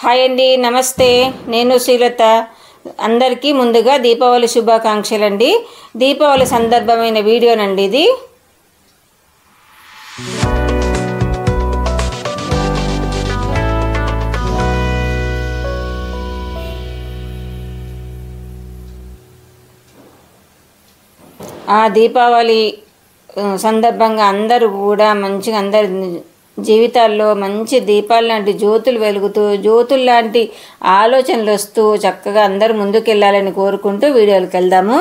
Hi అండి, నమస్తే. నేను శ్రీలత. అందరికీ ముందుగా దీపావళి శుభాకాంక్షలు అండి. దీపావళి సందర్భమైన వీడియోనండి ఇది. ఆ దీపావళి సందర్భంగా అందరూ కూడా మంచిగా అందరి జీవితాల్లో మంచి దీపాలు లాంటి జ్యోతులు వెలుగుతూ జ్యోతులు లాంటి ఆలోచనలు వస్తూ చక్కగా అందరూ ముందుకెళ్ళాలని కోరుకుంటూ వీడియోలకు వెళ్దాము.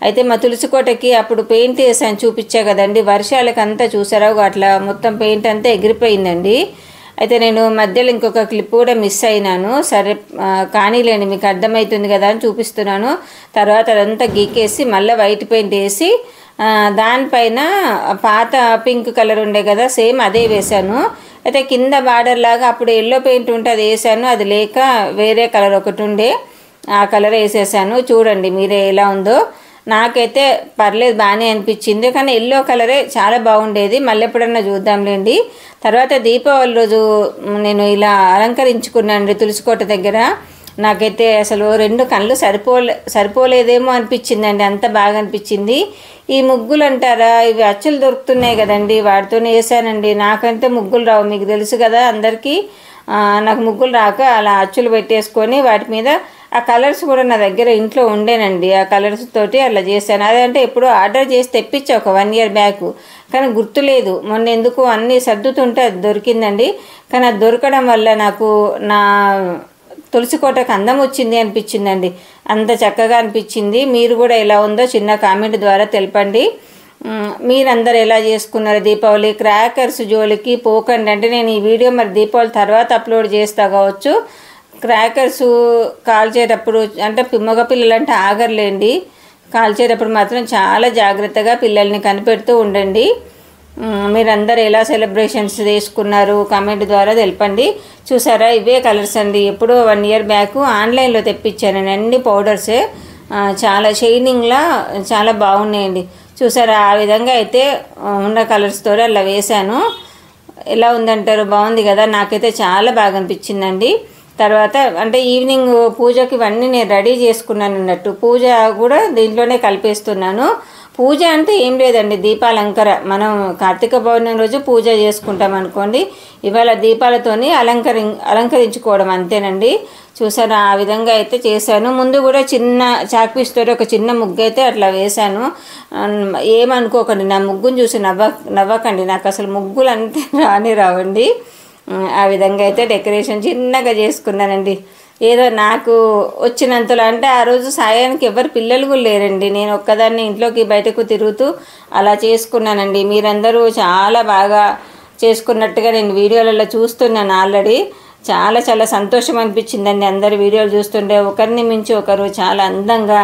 అయితే మా తులసికోటకి అప్పుడు పెయింట్ వేసాను, చూపించా కదండి. వర్షాలకు అంతా చూసారా, అట్లా మొత్తం పెయింట్ అంతా ఎగిరిపోయిందండి. అయితే నేను మధ్యలో ఇంకొక క్లిప్ కూడా మిస్ అయినాను. సరే కానీలేండి, మీకు అర్థమవుతుంది కదా అని చూపిస్తున్నాను. తర్వాత అదంతా గీకేసి మళ్ళీ వైట్ పెయింట్ వేసి దానిపైన పాత పింక్ కలర్ ఉండే కదా, సేమ్ అదే వేశాను. అయితే కింద బార్డర్ లాగా అప్పుడు ఎల్లో పెయింట్ ఉంటే అది వేసాను, అది లేక వేరే కలర్ ఒకటి ఉండే ఆ కలర్ వేసేసాను. చూడండి మీరే ఎలా ఉందో. నాకైతే పర్లేదు, బాగానే అనిపించింది. కానీ ఎల్లో కలరే చాలా బాగుండేది. మళ్ళీ ఎప్పుడన్నా చూద్దాంలేండి. తర్వాత దీపావళి రోజు నేను ఇలా అలంకరించుకున్నాను తులసికోట దగ్గర. నాకైతే అసలు రెండు కళ్ళు సరిపోలేదేమో అనిపించిందండి, అంత బాగా అనిపించింది. ఈ ముగ్గులు అంటారా, ఇవి అచ్చులు దొరుకుతున్నాయి కదండి, వాటితోనే వేసానండి. నాకంటే ముగ్గులు రావు, మీకు తెలుసు కదా అందరికీ. నాకు ముగ్గులు రాక అలా అచ్చులు పెట్టేసుకొని వాటి మీద ఆ కలర్స్ కూడా నా దగ్గర ఇంట్లో ఉండేనండి. ఆ కలర్స్ తోటి అలా చేశాను. అదంటే ఎప్పుడో ఆర్డర్ చేసి తెప్పించా ఒక 1 year బ్యాక్, కానీ గుర్తులేదు. మొన్న ఎందుకు అన్నీ సర్దుతుంటే అది దొరికిందండి. కానీ అది దొరకడం వల్ల నాకు నా తులసికోటకు అందం వచ్చింది అనిపించిందండి. అంత చక్కగా అనిపించింది. మీరు కూడా ఎలా ఉందో చిన్న కామెంట్ ద్వారా తెలపండి. మీరందరూ ఎలా చేసుకున్నారు దీపావళి? క్రాకర్స్ జోలికి పోకండి. అంటే నేను ఈ వీడియో మరి దీపావళి తర్వాత అప్లోడ్ చేస్తా కావచ్చు. క్రాకర్స్ కాల్చేటప్పుడు అంటే మగ పిల్లలు అంటే ఆగర్లేండి, కాల్చేటప్పుడు మాత్రం చాలా జాగ్రత్తగా పిల్లల్ని కనిపెడుతూ ఉండండి. మీరందరూ ఎలా సెలబ్రేషన్స్ చేసుకున్నారు కామెంట్ ద్వారా తెలపండి. చూసారా, ఇవే కలర్స్ అండి. ఎప్పుడో 1 year బ్యాక్ ఆన్లైన్లో తెప్పించాను అన్ని పౌడర్సే. చాలా షైనింగ్లా చాలా బాగున్నాయండి. చూసారా, ఆ విధంగా అయితే ఉన్న కలర్స్తో అలా వేశాను. ఎలా ఉందంటారు? బాగుంది కదా. నాకైతే చాలా బాగా అనిపించిందండి. తర్వాత అంటే ఈవినింగ్ పూజకి ఇవన్నీ నేను రెడీ చేసుకున్నాను అన్నట్టు. పూజ కూడా దీంట్లోనే కలిపేస్తున్నాను. పూజ అంటే ఏం లేదండి, దీపాలంకర. మనం కార్తీక పౌర్ణమి రోజు పూజ చేసుకుంటాం అనుకోండి, ఇవాళ దీపాలతోని అలంకరించుకోవడం అంతేనండి. చూసారా, ఆ విధంగా అయితే చేశాను. ముందు కూడా చిన్న చాక్పీస్తో ఒక చిన్న ముగ్గు అయితే అట్లా వేశాను. ఏమనుకోకండి, నా ముగ్గును చూసి నవ్వకండి. నాకు అసలు ముగ్గులు అంతే రావండి. ఆ విధంగా అయితే డెకరేషన్ చిన్నగా చేసుకున్నానండి. ఏదో నాకు వచ్చినంతలో. అంటే ఆ రోజు సాయానికి ఎవరు పిల్లలు కూడా లేరండి, నేను ఒక్కదాన్ని ఇంట్లోకి బయటకు తిరుగుతూ అలా చేసుకున్నానండి. మీరందరూ చాలా బాగా చేసుకున్నట్టుగా నేను వీడియోలలో చూస్తున్నాను ఆల్రెడీ. చాలా చాలా సంతోషం అనిపించిందండి అందరు వీడియోలు చూస్తుంటే. ఒకరిని మించి ఒకరు చాలా అందంగా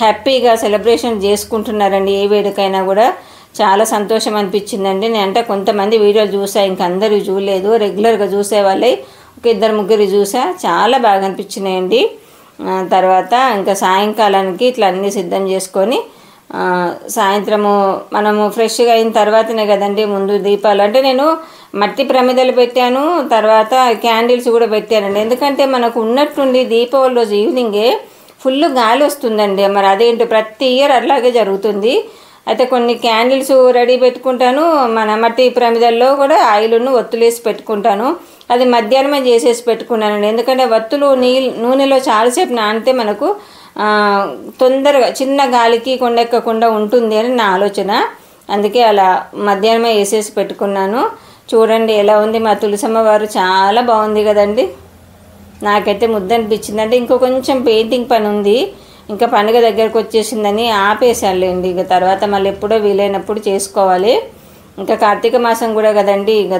హ్యాపీగా సెలబ్రేషన్ చేసుకుంటున్నారండి. ఏ వేడుకైనా కూడా చాలా సంతోషం అనిపించిందండి. నేను అంటే కొంతమంది వీడియోలు చూసా, ఇంక అందరూ చూడలేదు. రెగ్యులర్గా చూసే వాళ్ళే ఒక 2-3 చూసా. చాలా బాగా అనిపించినాయండి. తర్వాత ఇంకా సాయంకాలానికి ఇట్లా అన్నీ సిద్ధం చేసుకొని సాయంత్రము మనము ఫ్రెష్గా అయిన తర్వాతనే కదండి ముందు దీపాలు. అంటే నేను మట్టి ప్రమిదలు పెట్టాను, తర్వాత క్యాండిల్స్ కూడా పెట్టానండి. ఎందుకంటే మనకు ఉన్నట్టుండి దీపావళి రోజు ఈవినింగే ఫుల్ గాలి వస్తుందండి. మరి అదేంటి ప్రతి ఇయర్ అట్లాగే జరుగుతుంది. అయితే కొన్ని క్యాండిల్స్ రెడీ పెట్టుకుంటాను, మన మట్టి ప్రమిదల్లో కూడా ఆయిల్ను ఒత్తులేసి పెట్టుకుంటాను. అది మధ్యాహ్నమే చేసేసి పెట్టుకున్నానండి. ఎందుకంటే వత్తులు నూనెలో చాలాసేపు నానితే మనకు తొందరగా చిన్న గాలికి కొండెక్కకుండా ఉంటుంది అని నా ఆలోచన. అందుకే అలా మధ్యాహ్నమే వేసేసి పెట్టుకున్నాను. చూడండి ఎలా ఉంది మా తులసమ్మ వారు, చాలా బాగుంది కదండి. నాకైతే ముద్ద అనిపించిందంటే ఇంకో కొంచెం పెయింటింగ్ పని ఉంది, ఇంకా పండుగ దగ్గరకు వచ్చేసిందని ఆపేసానులేండి. ఇక తర్వాత మళ్ళీ ఎప్పుడో వీలైనప్పుడు చేసుకోవాలి. ఇంకా కార్తీక మాసం కూడా కదండి, ఇక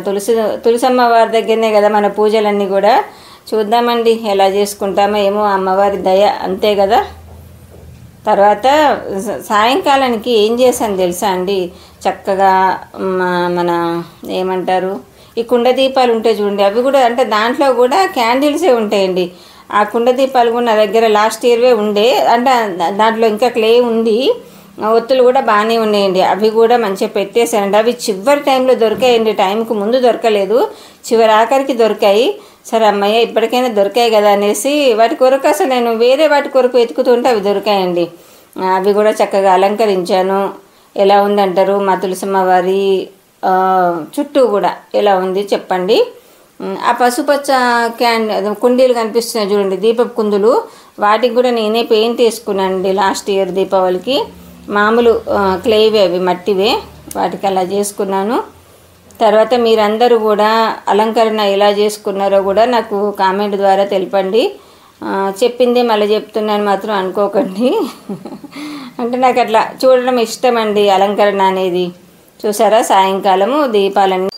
తులసమ్మ వారి దగ్గరనే కదా మన పూజలన్నీ కూడా. చూద్దామండి ఎలా చేసుకుంటామో ఏమో, అమ్మవారి దయ అంతే కదా. తర్వాత సాయంకాలానికి ఏం చేశాను తెలుసా అండి, చక్కగా మన ఏమంటారు ఈ కుండ దీపాలు ఉంటాయి చూడండి, అవి కూడా అంటే దాంట్లో కూడా క్యాండిల్సే ఉంటాయండి. ఆ కుండ దీపాలు కూడా నా దగ్గర లాస్ట్ ఇయర్వే ఉండే, అంటే దాంట్లో ఇంకా క్లే ఉంది, ఒత్తులు కూడా బాగానే ఉన్నాయండి. అవి కూడా మంచిగా పెట్టేశానండి. అవి చివరి టైంలో దొరికాయండి, టైంకు ముందు దొరకలేదు, చివరి ఆఖరికి దొరికాయి. సరే అమ్మయ్య ఇప్పటికైనా దొరికాయి కదా అనేసి వాటి కొరకు అసలు నేను వేరే వాటి కొరకు వెతుకుతుంటే అవి దొరికాయండి. అవి కూడా చక్కగా అలంకరించాను. ఎలా ఉందంటారు మా తులసమ్మ వారి చుట్టూ కూడా ఎలా ఉంది చెప్పండి. ఆ పసుపచ్చ కుండీలు కనిపిస్తున్నాయి చూడండి, దీపపు కుందులు, వాటికి కూడా నేనే పెయింట్ వేసుకున్నానండి లాస్ట్ ఇయర్ దీపావళికి. మామూలు క్లేవే, అవి మట్టివే, వాటికి అలా చేసుకున్నాను. తర్వాత మీరందరూ కూడా అలంకరణ ఎలా చేసుకున్నారో కూడా నాకు కామెంట్ ద్వారా తెలపండి. చెప్పిందే మళ్ళీ చెప్తున్నాను మాత్రం అనుకోకండి. అంటే నాకు అట్లా చూడడం ఇష్టం అండి అలంకరణ అనేది. చూసారా సాయంకాలము దీపాలన్నీ